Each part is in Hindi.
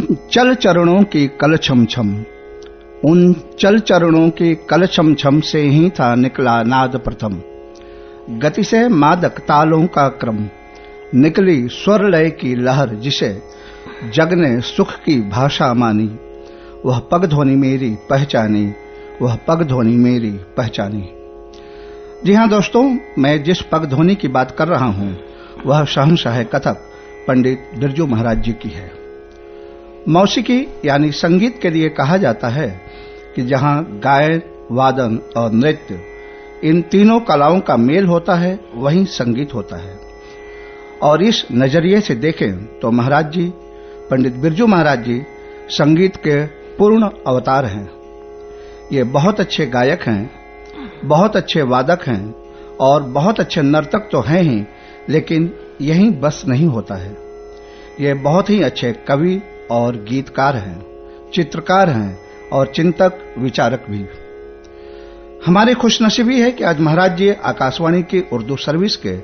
चल चरणों की कल छम छम, उन चल चरणों की कल छम छम से ही था निकला नाद प्रथम। गति से मादक तालों का क्रम, निकली स्वर लय की लहर, जिसे जग ने सुख की भाषा मानी, वह पग ध्वनि मेरी पहचानी, वह पग ध्वनि मेरी पहचानी। जी हाँ दोस्तों, मैं जिस पग ध्वनि की बात कर रहा हूँ वह शहंशाह कथक पंडित बिरजू महाराज जी की है। मौसीकी यानी संगीत के लिए कहा जाता है कि जहाँ गायन, वादन और नृत्य इन तीनों कलाओं का मेल होता है वहीं संगीत होता है। और इस नजरिए से देखें तो महाराज जी, पंडित बिरजू महाराज जी संगीत के पूर्ण अवतार हैं। ये बहुत अच्छे गायक हैं, बहुत अच्छे वादक हैं और बहुत अच्छे नर्तक तो हैं ही, लेकिन यही बस नहीं होता है। ये बहुत ही अच्छे कवि और गीतकार हैं, चित्रकार हैं और चिंतक विचारक भी। हमारी खुशनसीबी है कि आज महाराज जी आकाशवाणी की उर्दू सर्विस के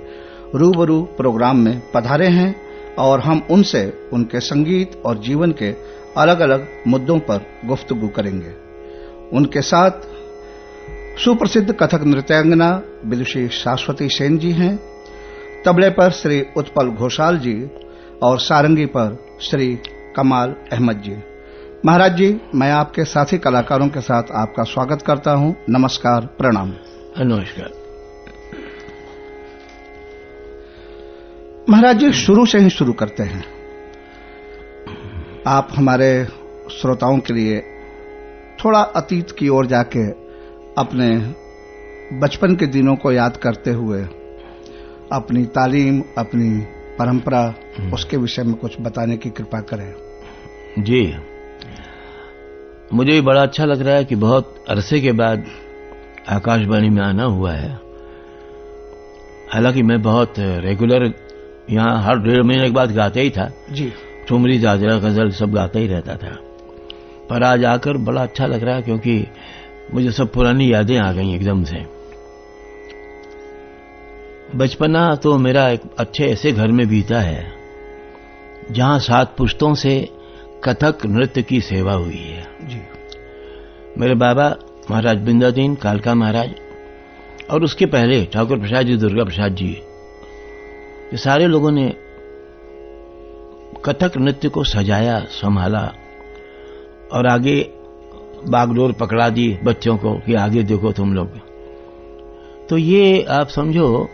रूबरू प्रोग्राम में पधारे हैं और हम उनसे उनके संगीत और जीवन के अलग अलग मुद्दों पर गुफ्तगू करेंगे। उनके साथ सुप्रसिद्ध कथक नृत्यांगना विदुषी शाश्वती सेन जी हैं, तबले पर श्री उत्पल घोषाल जी और सारंगी पर श्री कमाल अहमद जी। महाराज जी, मैं आपके साथी कलाकारों के साथ आपका स्वागत करता हूं। नमस्कार, प्रणाम। नमस्कार। महाराज जी, शुरू से ही शुरू करते हैं। आप हमारे श्रोताओं के लिए थोड़ा अतीत की ओर जाके अपने बचपन के दिनों को याद करते हुए अपनी तालीम, अपनी परंपरा, उसके विषय में कुछ बताने की कृपा करें। जी, मुझे भी बड़ा अच्छा लग रहा है कि बहुत अरसे के बाद आकाशवाणी में आना हुआ है। हालांकि मैं बहुत रेगुलर यहाँ हर 1.5 महीने के बाद गाता ही था जी, ठुमरी, जाजरा, गजल सब गाता ही रहता था। पर आज आकर बड़ा अच्छा लग रहा है क्योंकि मुझे सब पुरानी यादें आ गई एकदम से। बचपना तो मेरा एक अच्छे ऐसे घर में बीता है जहां 7 पुश्तों से कथक नृत्य की सेवा हुई है। जी। मेरे बाबा महाराज बिंदादीन कालका महाराज और उसके पहले ठाकुर प्रसाद जी, दुर्गा प्रसाद जी, ये सारे लोगों ने कथक नृत्य को सजाया, संभाला और आगे बागडोर पकड़ा दी बच्चों को कि आगे देखो तुम लोग। तो ये आप समझो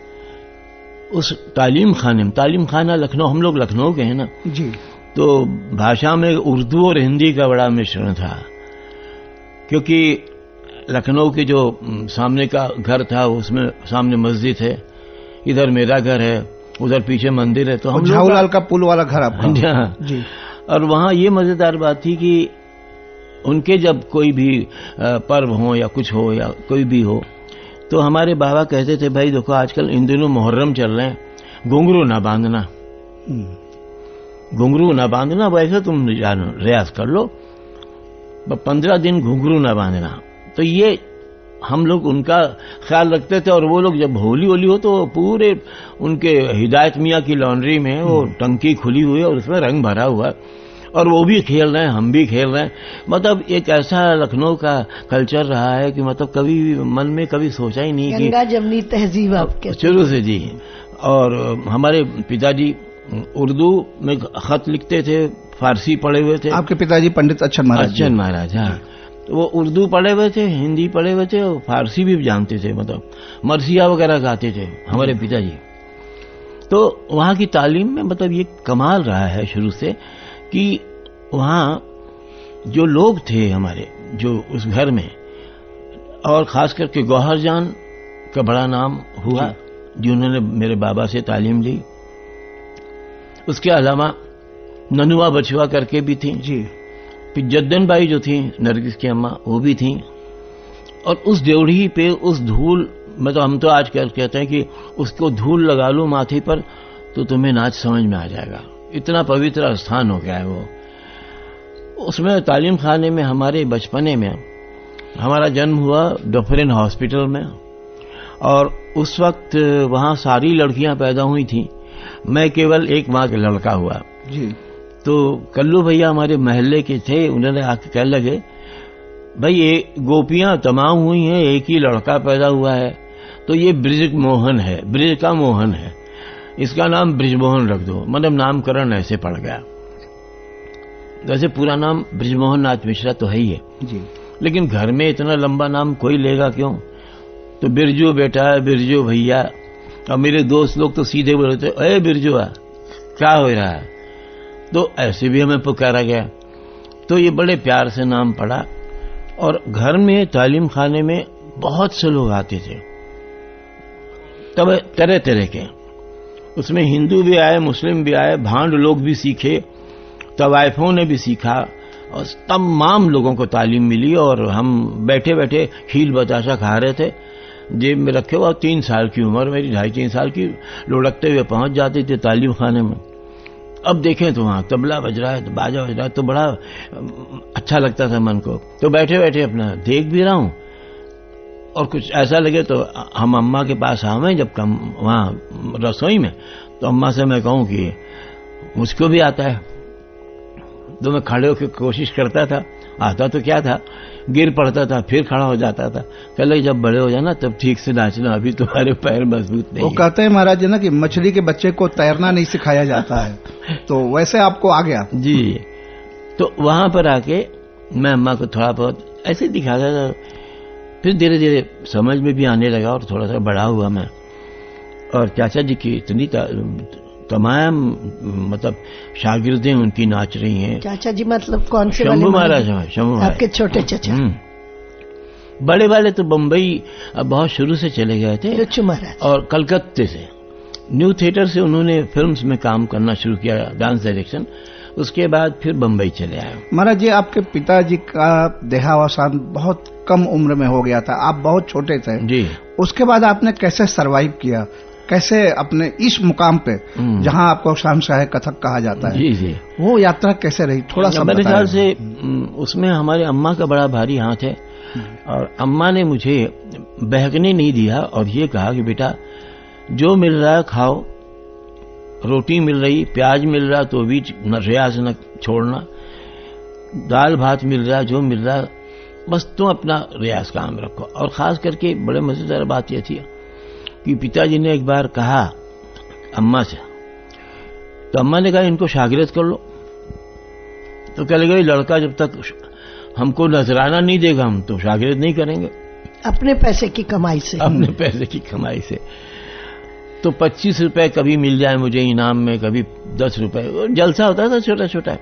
उस तालीम खाना लखनऊ, हम लोग लखनऊ के हैं ना जी, तो भाषा में उर्दू और हिंदी का बड़ा मिश्रण था। क्योंकि लखनऊ के जो सामने का घर था उसमें सामने मस्जिद है, इधर मेरा घर है, उधर पीछे मंदिर है, तो हम झाऊलाल का पुल वाला घर आपका। जी। और वहां ये मजेदार बात थी कि उनके जब कोई भी पर्व हो या कुछ हो या कोई भी हो तो हमारे बाबा कहते थे, भाई देखो आजकल इन दिनों मुहर्रम चल रहे हैं, घुंघरू ना बांधना, घुंघरू ना बांधना, वैसे तुम जानो रियाज कर लो, 15 दिन घुंघरू ना बांधना। तो ये हम लोग उनका ख्याल रखते थे। और वो लोग जब होली हो तो पूरे उनके हिदायत मियाँ की लॉन्ड्री में वो टंकी खुली हुई है और उसमें रंग भरा हुआ है और वो भी खेल रहे हैं, हम भी खेल रहे हैं। मतलब एक ऐसा लखनऊ का कल्चर रहा है कि मतलब कभी मन में कभी सोचा ही नहीं कि गंगा जमनी तहजीब आपके शुरू से। जी। और हमारे पिताजी उर्दू में खत लिखते थे, फारसी पढ़े हुए थे। आपके पिताजी पंडित अच्छन महाराज? अच्छन महाराज, हाँ। तो वो उर्दू पढ़े हुए थे, हिंदी पढ़े हुए थे और फारसी भी जानते थे, मतलब मरसिया वगैरह गाते थे हमारे पिताजी। तो वहाँ की तालीम में मतलब ये कमाल रहा है शुरू से कि वहाँ जो लोग थे हमारे, जो उस घर में, और खास करके गौहर जान का बड़ा नाम हुआ जिन्होंने मेरे बाबा से तालीम ली। उसके अलावा ननुआ बछुआ करके भी थी जी, फिर जद्दन बाई जो थी नरगिस की अम्मा, वो भी थी। और उस ड्योढ़ी पे उस धूल, मतलब हम तो आज कहते हैं कि उसको धूल लगा लो माथे पर तो तुम्हें नाच समझ में आ जाएगा, इतना पवित्र स्थान हो गया है वो। उसमें तालीम खाने में हमारे बचपने में हमारा जन्म हुआ डफरिन हॉस्पिटल में, और उस वक्त वहां सारी लड़कियां पैदा हुई थी, मैं केवल एक माँ का लड़का हुआ जी। तो कल्लू भैया हमारे महल्ले के थे, उन्होंने आके कहने लगे, भाई ये गोपियां तमाम हुई हैं, एक ही लड़का पैदा हुआ है, तो ये ब्रिज मोहन है, ब्रिज का मोहन है, इसका नाम ब्रिजमोहन रख दो। मतलब नामकरण ऐसे पड़ गया। वैसे पूरा नाम ब्रिजमोहन नाथ मिश्रा तो है ही है जी, लेकिन घर में इतना लंबा नाम कोई लेगा क्यों? तो बिरजू बेटा, बिरजू भैया। और मेरे दोस्त लोग तो सीधे बोलते, अरे बिरजुआ क्या हो रहा है? तो ऐसे भी हमें पुकारा गया। तो ये बड़े प्यार से नाम पड़ा। और घर में तालीम खाने में बहुत से लोग आते थे, तब तरह तरह के, उसमें हिंदू भी आए, मुस्लिम भी आए, भांड लोग भी सीखे, तवाइफों ने भी सीखा, और तमाम लोगों को तालीम मिली। और हम बैठे बैठे खील बताशा खा रहे थे, जेब में रखे हुआ। 3 साल की उम्र मेरी, 2.5-3 साल की, लुढ़कते हुए पहुंच जाते थे तालीम खाने में। अब देखें तो वहां तबला बज रहा है, तो बाजा बज रहा है, तो बड़ा अच्छा लगता था मन को। तो बैठे बैठे अपना देख भी रहा हूं, और कुछ ऐसा लगे तो हम अम्मा के पास आवे जब कम वहां रसोई में, तो अम्मा से मैं कहूं कि मुझको भी आता है, तो मैं खड़े होकर कोशिश करता था। आता तो क्या था, गिर पड़ता था, फिर खड़ा हो जाता था। कह लगे जब बड़े हो जाना तब ठीक से नाचना, अभी तुम्हारे पैर मजबूत नहीं। वो कहते हैं महाराज जी ना कि मछली के बच्चे को तैरना नहीं सिखाया जाता है, तो वैसे आपको आ गया। जी। तो वहां पर आके मैं अम्मा को थोड़ा बहुत ऐसे दिखाता था। फिर धीरे धीरे समझ में भी आने लगा, और थोड़ा सा बड़ा हुआ मैं। और चाचा जी की इतनी तमाम मतलब शागिर्दें उनकी नाच रही हैं। चाचा जी मतलब कौन से वाले? शंभू महाराज हैं, शंभू महाराज आपके छोटे चाचा। बड़े वाले तो बम्बई बहुत शुरू से चले गए थे, लुच्चू महाराज, और कलकत्ते से न्यू थिएटर से उन्होंने फिल्म्स में काम करना शुरू किया, डांस डायरेक्शन। उसके बाद फिर बम्बई चले आए। महाराज जी, आपके पिताजी का देहावसान बहुत कम उम्र में हो गया था, आप बहुत छोटे थे जी। उसके बाद आपने कैसे सरवाइव किया, कैसे अपने इस मुकाम पे जहां आपको शहंशाह कथक कहा जाता है, जी जी, वो यात्रा कैसे रही, थोड़ा सा मेरे बताएं। ख्याल से उसमें हमारे अम्मा का बड़ा भारी हाथ है। और अम्मा ने मुझे बहकने नहीं दिया, और ये कहा कि बेटा जो मिल रहा है खाओ, रोटी मिल रही, प्याज मिल रहा तो भी रियाज न छोड़ना, दाल भात मिल रहा, जो मिल रहा बस तुम अपना रियाज काम रखो। और खास करके बड़े मजेदार बात यह थी कि पिताजी ने एक बार कहा अम्मा से, तो अम्मा ने कहा इनको शागिर्द कर लो। तो कह लगे लड़का जब तक हमको नजराना नहीं देगा हम तो शागिर्द नहीं करेंगे। अपने पैसे की कमाई से, अपने पैसे की कमाई से। तो 25 रुपए कभी मिल जाए मुझे इनाम में, कभी 10 रुपए, जलसा होता था छोटा छोटा।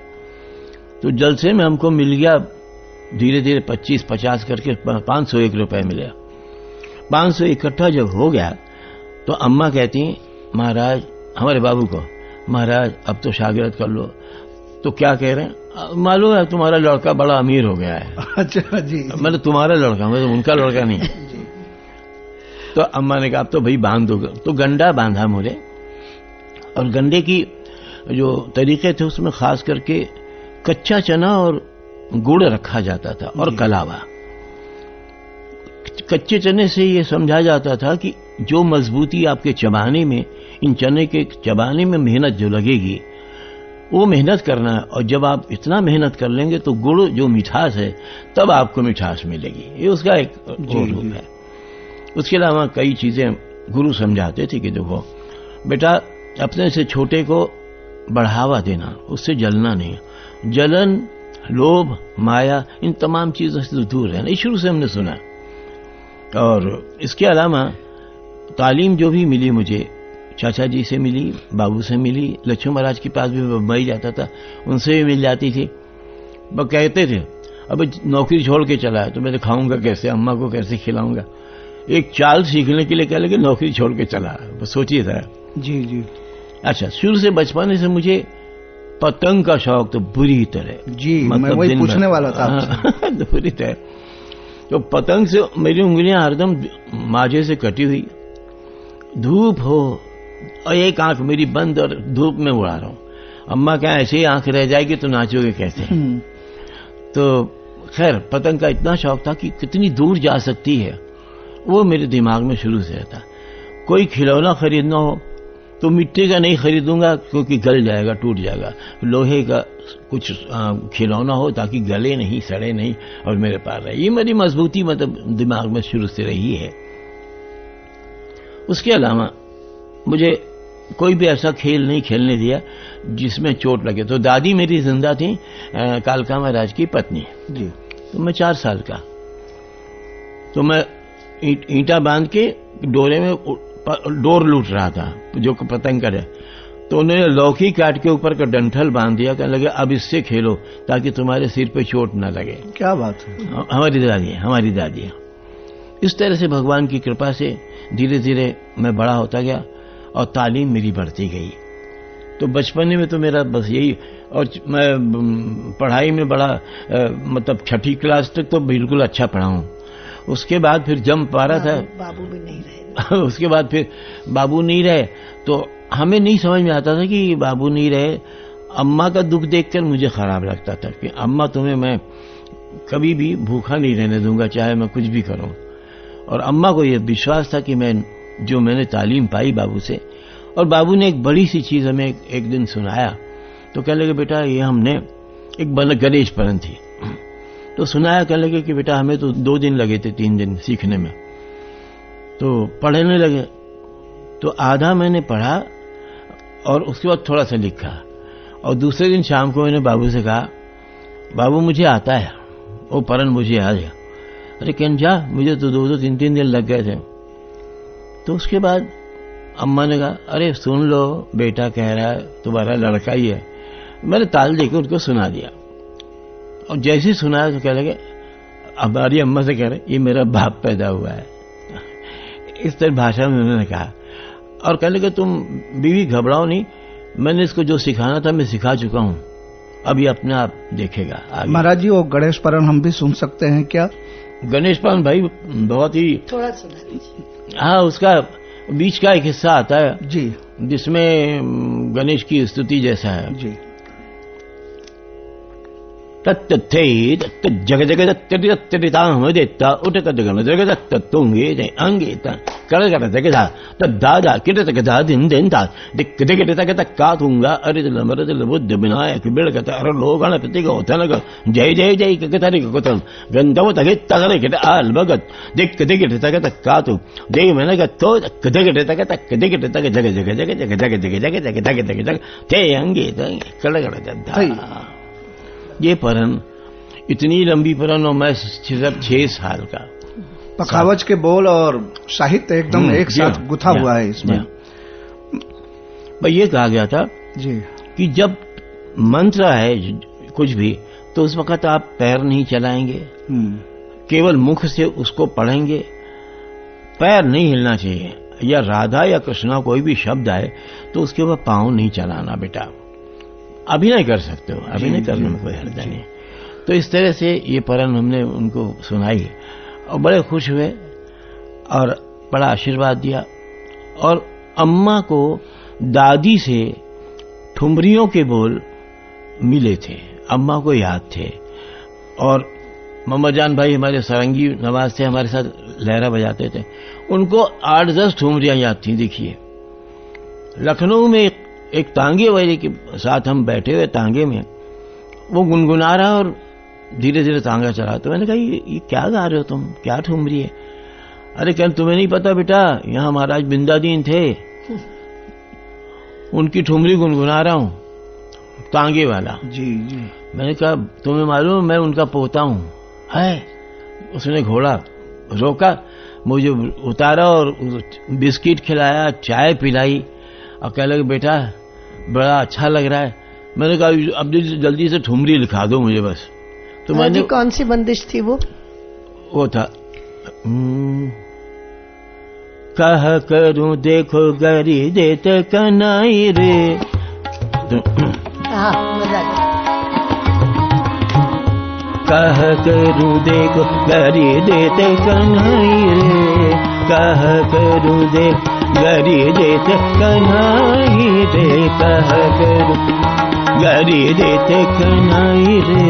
तो जलसे में हमको मिल गया धीरे धीरे 25-50 करके 501 रुपए मिले। 500 इकट्ठा जब हो गया तो अम्मा कहती महाराज हमारे बाबू को, महाराज अब तो शागिर्द कर लो। तो क्या कह रहे हैं, मालूम है तुम्हारा लड़का बड़ा अमीर हो गया है। अच्छा जी। मतलब तुम्हारा लड़का, मतलब उनका लड़का नहीं। तो अम्मा ने कहा अब तो भाई बांध दो। तो गंडा बांधा मुझे, और गंडे की जो तरीके थे उसमें खास करके कच्चा चना और गुड़ रखा जाता था, और कलावा। कच्चे चने से ये समझा जाता था कि जो मजबूती आपके चबाने में, इन चने के चबाने में मेहनत जो लगेगी वो मेहनत करना है, और जब आप इतना मेहनत कर लेंगे तो गुड़ जो मिठास है तब आपको मिठास मिलेगी। ये उसका एक रूप है। उसके अलावा कई चीजें गुरु समझाते थे कि देखो बेटा अपने से छोटे को बढ़ावा देना, उससे जलना नहीं। जलन, लोभ, माया, इन तमाम चीजों से दूर रहना, इस शुरू से हमने सुना। और इसके अलावा तालीम जो भी मिली मुझे, चाचा जी से मिली, बाबू से मिली, लक्ष्मण महाराज के पास भी बम्बई जाता था, उनसे भी मिल जाती थी। वो कहते थे अब नौकरी छोड़ के चला है तो मैं तो खाऊंगा कैसे, अम्मा को कैसे खिलाऊंगा। एक चाल सीखने के लिए कह लगे नौकरी छोड़ के चला है, सोचिए था। जी जी। अच्छा, शुरू से बचपन से मुझे पतंग का शौक तो बुरी तरह। जी, मतलब मैं वही पूछने वाला था आपसे। तो बुरी तरह। तो पतंग से मेरी उंगलियां हरदम माजे से कटी हुई, धूप हो और एक आंख मेरी बंद और धूप में उड़ा रहा हूं। अम्मा क्या ऐसे ही आंख रह जाएगी तो नाचोगे कैसे। तो खैर पतंग का इतना शौक था कि कितनी दूर जा सकती है वो मेरे दिमाग में शुरू से रहता। कोई खिलौना खरीदना हो तो मिट्टी का नहीं खरीदूंगा क्योंकि गल जाएगा, टूट जाएगा। लोहे का कुछ खिलौना हो ताकि गले नहीं, सड़े नहीं और मेरे पास रहे। ये मेरी मजबूती मतलब दिमाग में शुरू से रही है। उसके अलावा मुझे कोई भी ऐसा खेल नहीं खेलने दिया जिसमें चोट लगे। तो दादी मेरी जिंदा थी, कालका महाराज की पत्नी जी। तो मैं 4 साल का, तो मैं ईंटा बांध के डोरे में डोर लूट रहा था जो पतंग करे। तो उन्होंने लौकी काट के ऊपर का डंठल बांध दिया, कहने लगे अब इससे खेलो ताकि तुम्हारे सिर पे चोट न लगे। क्या बात है। हमारी दादी। इस तरह से भगवान की कृपा से धीरे धीरे मैं बड़ा होता गया और तालीम मेरी बढ़ती गई। तो बचपन में तो मेरा बस यही, और मैं पढ़ाई में बड़ा मतलब 6ठी क्लास तक तो बिल्कुल अच्छा पढ़ा हूं। उसके बाद फिर जम पारा था, बाबू भी नहीं रहे। उसके बाद फिर बाबू नहीं रहे तो हमें नहीं समझ में आता था कि बाबू नहीं रहे। अम्मा का दुख देखकर मुझे खराब लगता था कि अम्मा तुम्हें मैं कभी भी भूखा नहीं रहने दूंगा चाहे मैं कुछ भी करूं। और अम्मा को यह विश्वास था कि मैंने तालीम पाई बाबू से। और बाबू ने एक बड़ी सी चीज हमें एक दिन सुनाया। तो कह लगे बेटा ये हमने एक गणेश परन थी तो सुनाया, कह लगे कि बेटा हमें तो 2 दिन लगे थे 3 दिन सीखने में। तो पढ़ने लगे तो आधा मैंने पढ़ा और उसके बाद थोड़ा सा लिखा। और दूसरे दिन शाम को मैंने बाबू से कहा बाबू मुझे आता है वो परन, मुझे आ गया। अरे कहन जा, मुझे तो 2-2, 3-3 दिन लग गए थे। तो उसके बाद अम्मा ने कहा अरे सुन लो बेटा कह रहा है तुम्हारा लड़का ही है। मैंने ताल देकर उनको सुना दिया और जैसे ही सुनाया तो कह लगे, हमारी अम्मा से कह रहे ये मेरा बाप पैदा हुआ है। इस तरह भाषा में उन्होंने कहा। और कह लगे तुम बीवी घबराओ नहीं, मैंने इसको जो सिखाना था मैं सिखा चुका हूं, अब ये अपने आप देखेगा आगे। महाराज जी वो गणेश परन हम भी सुन सकते हैं क्या? गणेश परन भाई बहुत ही, थोड़ा सुना दीजिए। हाँ उसका बीच का एक हिस्सा आता है जी, जिसमें गणेश की स्तुति जैसा है। जी। तत्थे जग जग दत्तरिता उठक जगन जग दत्त तुंगे अंगे कर कर जगदा तद्दादा किट तगदा दिन दिन ता दिक दिक तक तक्का तुंगा अरिदल मरदल बुद्ध विनायक बिड़कत अर लोगण प्रति गौतनक जय जय जय कतरि कुतम गंधव तगित तगरे किट आल भगत दिक दिक तक तक्का तु देव मन गत्तो दिक तक दिक तक जग जग जग जग जग जग जग जग जग जग जग ते अंगे कड़ कड़ दद्दा। ये परन इतनी लंबी परन और मैं सिर्फ 6 साल का। पखावज के बोल और साहित्य एकदम एक साथ गुथा हुआ है इसमें। भाई ये कहा गया था जी कि जब मंत्र है कुछ भी तो उस वक्त आप पैर नहीं चलाएंगे, केवल मुख से उसको पढ़ेंगे, पैर नहीं हिलना चाहिए। या राधा या कृष्णा कोई भी शब्द आए तो उसके ऊपर पांव नहीं चलाना बेटा, अभिनय कर सकते हो, अभिनय करने में कोई हर्ज नहीं। तो इस तरह से ये परन हमने उनको सुनाई और बड़े खुश हुए और बड़ा आशीर्वाद दिया। और अम्मा को दादी से ठुमरियों के बोल मिले थे, अम्मा को याद थे। और मोहम्मद जान भाई हमारे सारंगी नवाज थे, हमारे साथ लहरा बजाते थे, उनको 8-10 ठुमरियां याद थी। देखिए लखनऊ में एक तांगे वाले के साथ हम बैठे हुए, तांगे में वो गुनगुना रहा और धीरे धीरे तांगा चला। तो मैंने कहा ये क्या गा रहे हो तुम, क्या ठुमरी है? अरे क्या तुम्हें नहीं पता बेटा, यहाँ महाराज बिंदादीन थे, उनकी ठुमरी गुनगुना रहा हूं, तांगे वाला। जी जी। मैंने कहा तुम्हें मालूम मैं उनका पोता हूं है? उसने घोड़ा रोका, मुझे उतारा और बिस्किट खिलाया, चाय पिलाई और कह लगे बेटा बड़ा अच्छा लग रहा है। मैंने कहा अब जल्दी से ठुमरी लिखा दो मुझे बस। तो मैंने कौन सी बंदिश थी वो था कह करूं देखो गरी देते कनाई रे। हाँ मजा आ कह करूं देखो गरी देते कनाई रे, कह करूं दे गरी देते कन्हाई रे, कह करूं गरी देते कन्हाई रे,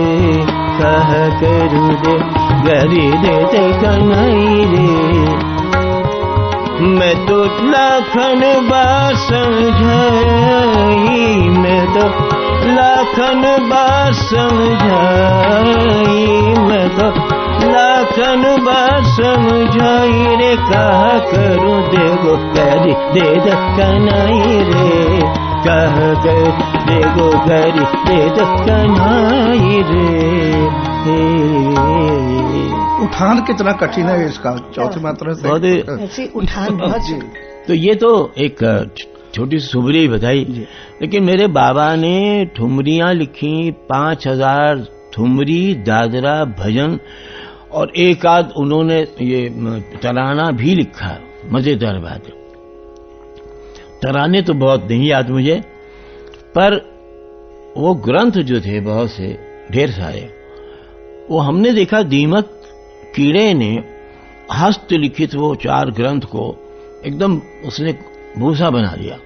कह करूं दे गरी देते कन्हाई रे। मैं तो लाखन बार समझाई, मैं तो लाखन बार समझाई, मैं तो लाखन बार समझाई रे, कहा करूं देखो करी दे दकनाई रे, कहा कर देखो करी दे दकनाई रे। उठान कितना कठिन है इसका, चौथी मात्रा से बहुत ऐसे उठान बहुत तो ये तो एक छोटी सी सुबरी बताई, लेकिन मेरे बाबा ने ठुमरियां लिखी 5000 ठुमरी, दादरा, भजन और एक आध उन्होंने ये तराना भी लिखा। मजेदार बात है, तराने तो बहुत नहीं याद मुझे, पर वो ग्रंथ जो थे बहुत से ढेर सारे, वो हमने देखा दीमक कीड़े ने हस्तलिखित वो 4 ग्रंथ को एकदम उसने भूसा बना दिया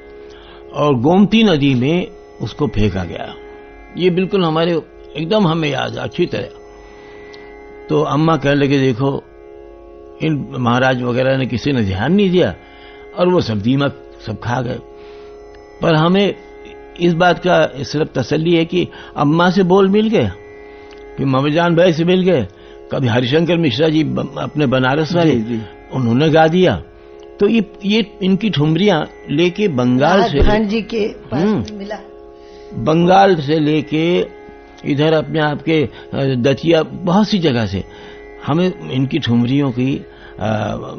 और गोमती नदी में उसको फेंका गया। ये बिल्कुल हमारे एकदम हमें याद अच्छी तरह। तो अम्मा कहने लगे देखो इन महाराज वगैरह ने किसी ने ध्यान नहीं दिया और वो सब दीमक सब खा गए। पर हमें इस बात का सिर्फ तसल्ली है कि अम्मा से बोल मिल गए, कि ममजान भाई से मिल गए, कभी हरिशंकर मिश्रा जी अपने बनारस वाले उन्होंने गा दिया। तो ये इनकी ठुमरियां लेके बंगाल से भान जी के पास मिला, बंगाल से लेके इधर अपने आपके दतिया बहुत सी जगह से हमें इनकी ठुमरियों की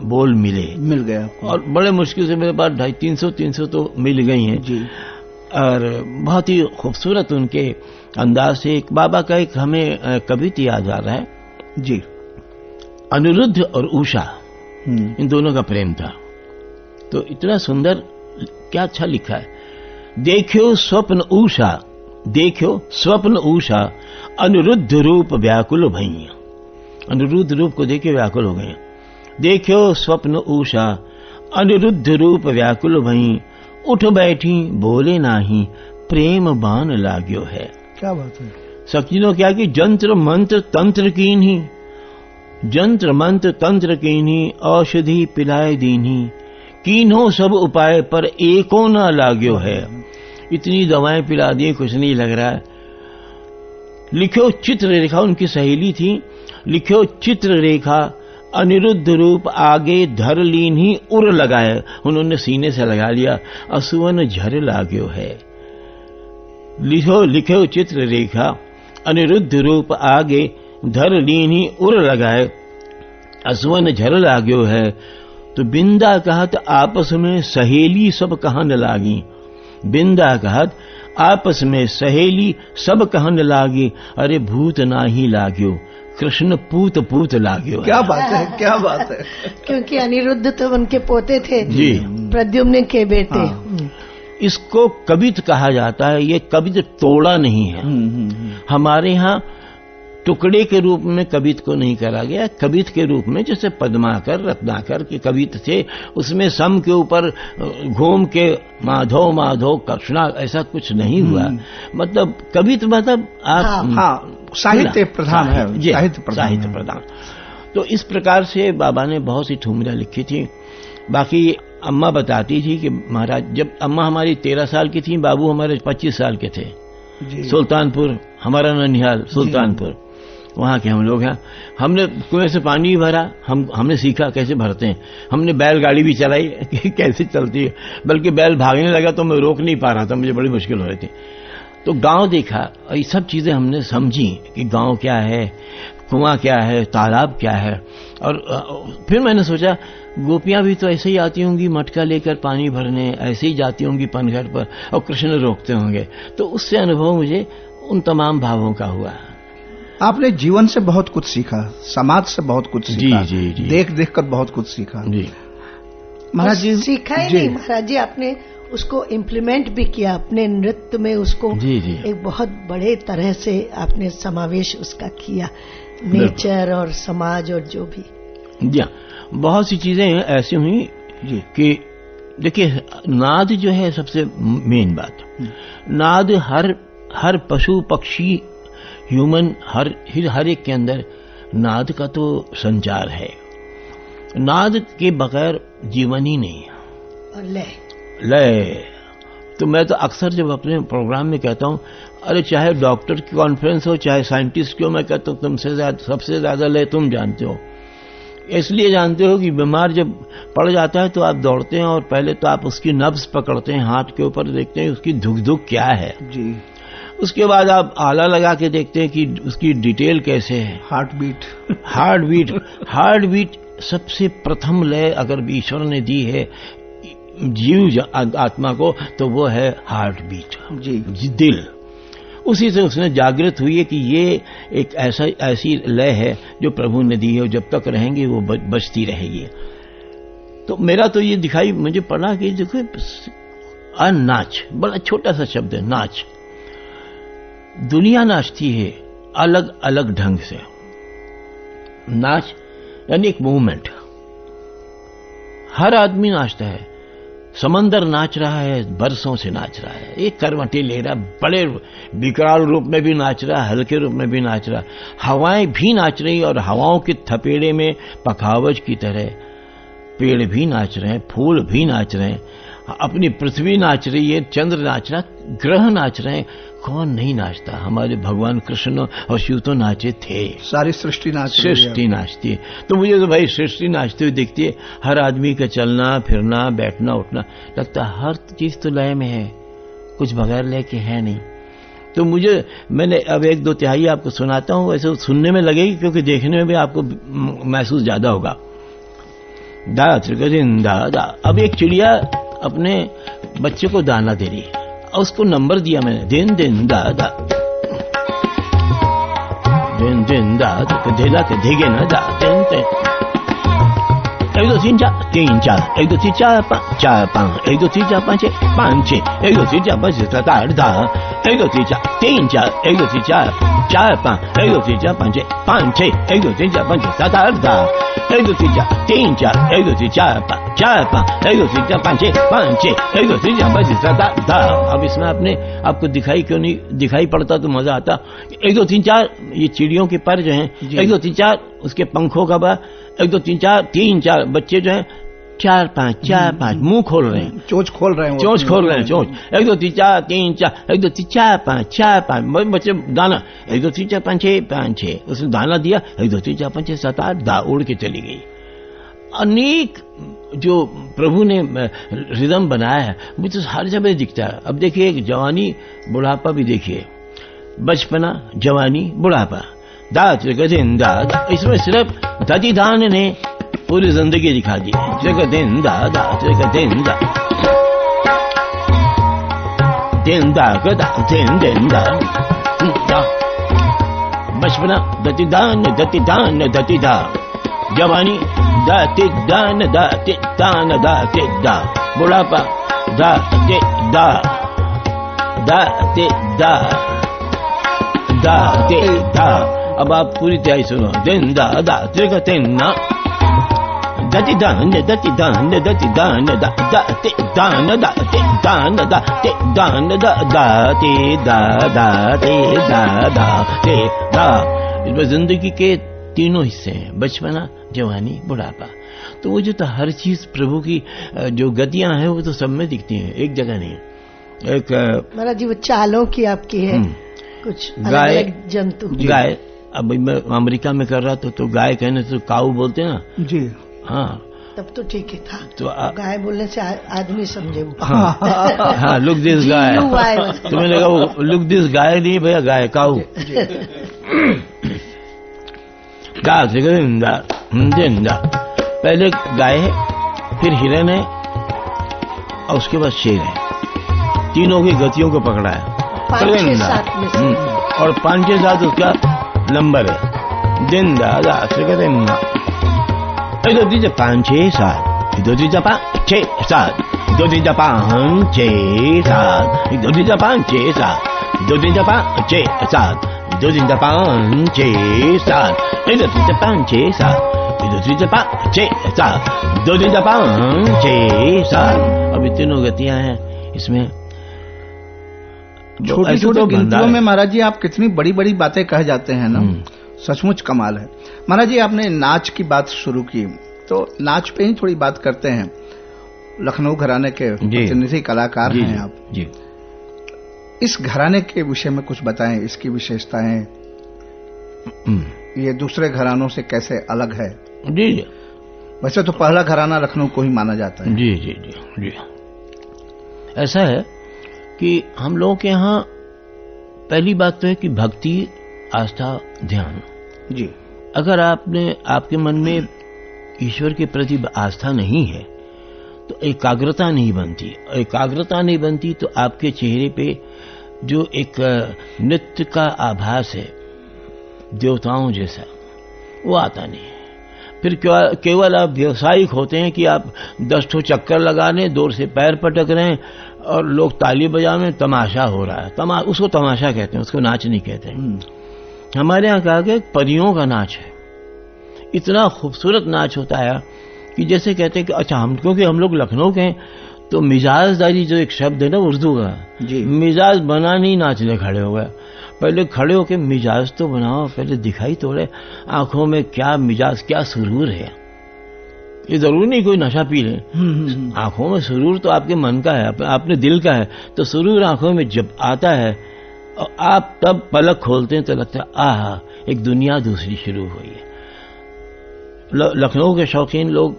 बोल मिल गया और बड़े मुश्किल से मेरे पास 250-300 तो मिल गई हैं जी। और बहुत ही खूबसूरत उनके अंदाज से एक बाबा का एक हमें कविता याद आ रहा है जी, अनिरुद्ध और उषा इन दोनों का प्रेम था। तो इतना सुंदर क्या अच्छा लिखा है, देखो स्वप्न उषा, देखो स्वप्न उषा, अनिरुद्ध रूप व्याकुल भैया। अनिरुद्ध रूप को देखे व्याकुल हो गए। देखो स्वप्न उषा, अनिरुद्ध रूप व्याकुल भई, उठ बैठी बोले नाही, प्रेम बाण लाग्यो है। क्या बात है। सकीनो क्या कि जंत्र मंत्र तंत्र कीन्ही, जंत्र मंत्र तंत्र कीन्ही, औषधि पिलाए दीन्ही, कीन्हो सब उपाय पर एको ना लाग्यो है। इतनी दवाएं पिला दी कुछ नहीं लग रहा है। लिखो चित्र रेखा, उनकी सहेली थी, लिखो चित्र रेखा, अनिरुद्ध रूप आगे धर लीन ही उर लगाए, उन्होंने सीने से लगा लिया, असुवन झर लाग्यो है। लिखो लिखो चित्र रेखा, अनिरुद्ध रूप आगे धर लीन ही उर लगाए, असुवन झर लाग्यो है। तो बिंदा कहत आपस में सहेली सब कहन लागी, बिंदा कहत आपस में सहेली सब कहन लागी, अरे भूत नाही लाग्यो, कृष्ण पूत पूत लाग्यो। क्या बात है, क्या बात है। क्योंकि अनिरुद्ध तो उनके पोते थे जी, प्रद्युम्न के बेटे। हाँ। इसको कवित कहा जाता है। ये कवित तोड़ा नहीं है। हमारे यहाँ टुकड़े के रूप में कवित को नहीं करा गया, कवित के रूप में जैसे पद्माकर रत्नाकर के कवित थे, उसमें सम के ऊपर घूम के माधव माधव कृष्णा ऐसा कुछ नहीं हुआ। मतलब कवित मतलब आप साहित्य प्रधान है, साहित्य प्रधान। तो इस प्रकार से बाबा ने बहुत सी ठुमरियां लिखी थी। बाकी अम्मा बताती थी कि महाराज जब अम्मा हमारी 13 साल की थी, बाबू हमारे 25 साल के थे। सुल्तानपुर हमारा ननिहाल सुल्तानपुर, वहां के हम लोग हैं। हमने कुएं से पानी भरा, हमने सीखा कैसे भरते हैं। हमने बैलगाड़ी भी चलाई कि कैसे चलती है, बल्कि बैल भागने लगा तो मैं रोक नहीं पा रहा था, मुझे बड़ी मुश्किल हो रही थी। तो गांव देखा और ये सब चीजें हमने समझी कि गांव क्या है, कुआं क्या है, तालाब क्या है। और फिर मैंने सोचा गोपियां भी तो ऐसे ही आती होंगी मटका लेकर पानी भरने, ऐसे ही जाती होंगी पनघट पर और कृष्ण रोकते होंगे। तो उससे अनुभव मुझे उन तमाम भावों का हुआ। आपने जीवन से बहुत कुछ सीखा, समाज से बहुत कुछ सीखा, जी। देख देख कर बहुत कुछ सीखा जी महाराज जी। सीखा ही नहीं महाराज जी, आपने उसको इम्प्लीमेंट भी किया अपने नृत्य में, उसको जी। एक बहुत बड़े तरह से आपने समावेश उसका किया, नेचर और समाज और जो भी। जी बहुत सी चीजें ऐसी हुई कि देखिए नाद जो है सबसे मेन बात। नाद हर पशु पक्षी ह्यूमन हर एक के अंदर नाद का तो संचार है। नाद के बगैर जीवन ही नहीं है। और लय। लय तो मैं तो अक्सर जब अपने प्रोग्राम में कहता हूं, अरे चाहे डॉक्टर की कॉन्फ्रेंस हो चाहे साइंटिस्ट की हो, मैं कहता हूं तुमसे ज्यादा सबसे ज्यादा लय तुम जानते हो। इसलिए जानते हो कि बीमार जब पड़ जाता है तो आप दौड़ते हैं और पहले तो आप उसकी नब्ज पकड़ते हैं, हाथ के ऊपर देखते हैं उसकी धुक धुक क्या है जी। उसके बाद आप आला लगा के देखते हैं कि उसकी डिटेल कैसे है, हार्ट बीट। हार्ट बीट सबसे प्रथम लय अगर ईश्वर ने दी है जीव आत्मा को तो वो है हार्ट बीट जी। दिल। उसी से उसने जागृत हुई है कि ये एक ऐसी लय है जो प्रभु ने दी है और जब तक रहेंगी वो बचती रहेगी। तो मेरा तो ये दिखाई मुझे पड़ा कि देखो नाच बड़ा छोटा सा शब्द है, नाच। दुनिया नाचती है अलग अलग ढंग से। नाच यानी एक मूवमेंट, हर आदमी नाचता है। समंदर नाच रहा है, बरसों से नाच रहा है, एक करवटें ले रहा, बड़े विकराल रूप में भी नाच रहा, हल्के रूप में भी नाच रहा। हवाएं भी नाच रही और हवाओं के थपेड़े में पखावज की तरह पेड़ भी नाच रहे हैं, फूल भी नाच रहे हैं, अपनी पृथ्वी नाच रही है, चंद्र नाच रहा, ग्रह नाच रहे हैं। कौन नहीं नाचता? हमारे भगवान कृष्ण और शिव तो नाचे थे। सारी सृष्टि नाचती है। तो मुझे तो भाई सृष्टि नाचते हुए दिखती है। हर आदमी का चलना फिरना बैठना उठना लगता है हर चीज तो लय में है, कुछ बगैर लय के है नहीं। तो मैंने अब एक दो तिहाई आपको सुनाता हूं, वैसे सुनने में लगेगी क्योंकि देखने में भी आपको महसूस ज्यादा होगा। दा दा। अब एक चिड़िया अपने बच्चे को दाना दे रही है और उसको नंबर दिया मैंने, दिन दिन दा दा, दिन दिन दा धेदा के धेगे ना दा, दिन दिन 1 2 3 4 3 4 1 2 3 4 5 4 5 1 2 3 4 5 6 5 6 1 2 3 4 5 6 7 8 10 1 2 3 4 3 4 1 2 3 4 4 5 1 2 3 4 5 6 5 6 1 2 3 4 5 6 7 8 10 1 2 3 4 3 4 1 2 3 4 5 4 5 1 2 3 4 5 6 5 6 1 2 3 4 5 6 7 8 10। अब इसमें आपको दिखाई क्यों नहीं दिखाई पड़ता तो मजा आता। 1 2 3 4 ये चिड़ियों के पर जो हैं, 1 2 3 4 उसके पंखों का बा, 1 2 3 4 3 4 बच्चे जो हैं 4 5 4 5 मुंह खोल रहे हैं, चोंच खोल रहे हैं, चोंच 1 2 3 4 3 4 1 2 3 4 5 4 5 बच्चे दाना 1 2 3 4 5 6 5 6 उसने दाना दिया 1 2 3 4 5 6 7 8 दा उड़ के चली गई। अनेक जो प्रभु ने रिदम बनाया है मुझे तो हर जगह दिखता है। अब देखिए एक जवानी बुढ़ापा भी देखिए, बचपना जवानी बुढ़ापा, दाद दा, इसमें सिर्फ दादी दान ने पूरी जिंदगी दिखा दी। दिन दा दिन दा दिन दा गदा दिन दा, बचपना दति दा, जवानी दाते दान दा, बुढ़ापा दाते दा। अब आप पूरी तैयारी सुनो। दिन दा त्रिगतेन्ना दति दान दाते दान दा। इसमें जिंदगी के तीनों हिस्से हैं, बचपना जवानी बुढ़ापा। तो वो जो तो हर चीज प्रभु की जो गतियां हैं वो तो सब में दिखती हैं, एक जगह नहीं। एक महाराज जी वो चालों की आपकी है कुछ अलग जंतु। गाय, अब मैं अमेरिका में कर रहा तो गाय कहने से काऊ बोलते ना जी, हाँ तब तो ठीक है था। तो गाय बोलने से आदमी समझे वो। हाँ लुक दिस गाय, तो मैंने कहा वो लुक दिस गाय नहीं भैया, गाय काऊ। पहले गाय है, फिर हिरन है और उसके बाद शेर है। तीनों की गतियों को पकड़ा है और 5 6 7 उसका नंबर है। दिन दादा 1 2 3 4 5 6 7 1 2 3 4 5 6 7 1 2 3 4 5 6 7 1 2 3 4 5 6 7 1 2 3 4 5 6 7 1 2 3 4 5 6 7 1 2 3 4 5 6 7 1 2 3 4 5 6 7 2 3 4 5 6 7। अभी तीनों गतियां हैं इसमें। छोटी छोटी गिनतियों में महाराज जी आप कितनी बड़ी बड़ी बातें कह जाते हैं ना, सचमुच कमाल है। महाराज जी आपने नाच की बात शुरू की तो नाच पे ही थोड़ी बात करते हैं। लखनऊ घराने के प्रतिनिधि कलाकार हैं आप जी। इस घराने के विषय में कुछ बताएं, इसकी विशेषताएं, ये दूसरे घरानों से कैसे अलग है? जी जी। वैसे तो पहला घराना लखनऊ को ही माना जाता है। जी जी जी जी। ऐसा है कि हम लोगों के यहाँ पहली बात तो है कि भक्ति, आस्था, ध्यान। जी। अगर आपके मन में ईश्वर के प्रति आस्था नहीं है तो एकाग्रता नहीं बनती। एकाग्रता नहीं बनती तो आपके चेहरे पे जो एक नृत्य का आभास है देवताओं जैसा, वो आता नहीं है। फिर केवल आप व्यावसायिक होते हैं कि आप 10 ठो चक्कर लगा लें, दूर से पैर पटक रहे हैं और लोग ताली बजा में तमाशा हो रहा है। उसको तमाशा कहते हैं, उसको नाच नहीं कहते हैं। हमारे यहाँ कहा गया परियों का नाच है। इतना खूबसूरत नाच होता है कि जैसे कहते हैं कि अच्छा क्योंकि हम लोग लखनऊ के हैं तो मिजाजदारी जो एक शब्द है ना उर्दू का, मिजाज बना नहीं नाचने खड़े हो गए। पहले खड़े होके मिजाज तो बनाओ, पहले दिखाई तोड़े आंखों में क्या मिजाज, क्या सुरूर है। ये जरूरी नहीं कोई नशा पी ले, आंखों में सुरूर तो आपके मन का है, अपने दिल का है। तो सुरूर आंखों में जब आता है और आप तब पलक खोलते हैं तो लगता है आहा एक दुनिया दूसरी शुरू हुई है। लखनऊ के शौकीन लोग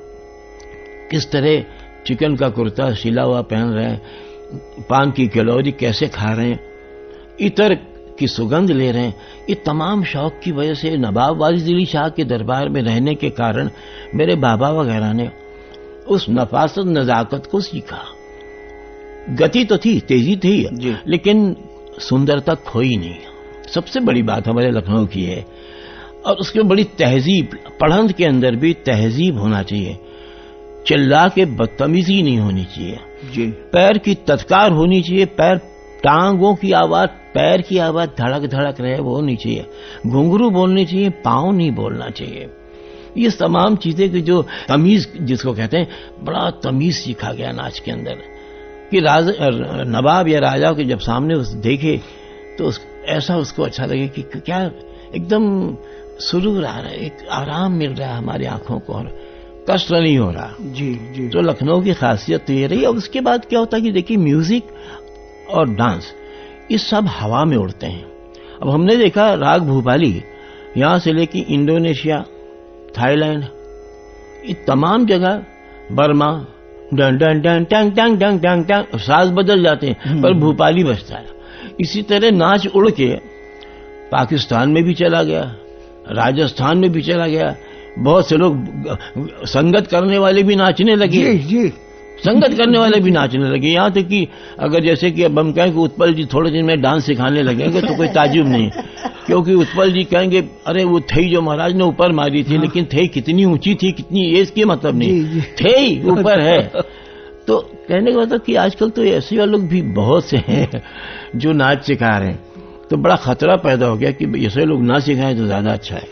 किस तरह चिकन का कुर्ता सिला हुआ पहन रहे हैं, पान की कैलोरी कैसे खा रहे हैं, इतर की सुगंध ले रहे हैं, ये तमाम शौक की वजह से नवाब वाजिद अली शाह के दरबार में रहने के कारण मेरे बाबा वगैरह ने उस नफासत नजाकत को सीखा। गति तो थी, तेजी थी, लेकिन सुंदरता खोई नहीं। सबसे बड़ी बात हमारे लखनऊ की है। और उसके बड़ी तहजीब, पढ़ंत के अंदर भी तहजीब होना चाहिए। चिल्ला के बदतमीजी नहीं होनी चाहिए जी। पैर की तत्कार होनी चाहिए, पैर टांगों की आवाज, पैर की आवाज धड़क धड़क रहे वो होनी चाहिए। घुंघरू बोलनी चाहिए, पांव नहीं बोलना चाहिए। ये तमाम चीजें की जो तमीज जिसको कहते हैं, बड़ा तमीज सीखा गया नाच के अंदर कि नवाब या राजा के जब सामने देखे तो ऐसा उसको अच्छा लगे कि क्या एकदम सुरूर आ रहा है, एक आराम मिल रहा है हमारी आंखों को और कष्ट नहीं हो रहा। जी जी। तो लखनऊ की खासियत तो ये रही। और उसके बाद क्या होता है कि देखिए म्यूजिक और डांस ये सब हवा में उड़ते हैं। अब हमने देखा राग भूपाली यहां से लेके इंडोनेशिया, थाईलैंड, ये तमाम जगह, बर्मा, डन डन डन टंग टंग टंग टंग टंग, साज बदल जाते हैं पर भूपाली बजता है। इसी तरह नाच उड़ के पाकिस्तान में भी चला गया, राजस्थान में भी चला गया। बहुत से लोग संगत करने वाले भी नाचने लगे। जी। संगत करने वाले भी नाचने लगे। यहाँ तक कि अगर जैसे कि अब हम कहें कि उत्पल जी थोड़े दिन में डांस सिखाने लगेंगे तो कोई ताजुब नहीं, क्योंकि उत्पल जी कहेंगे अरे वो थई जो महाराज ने ऊपर मारी थी, लेकिन थई कितनी ऊंची थी, कितनी ये इसके मतलब नहीं, थई ऊपर है। तो कहने का मतलब कि आजकल तो ऐसे लोग भी बहुत से हैं जो नाच सिखा रहे हैं। तो बड़ा खतरा पैदा हो गया कि ऐसे लोग ना सिखाएं तो ज्यादा अच्छा है।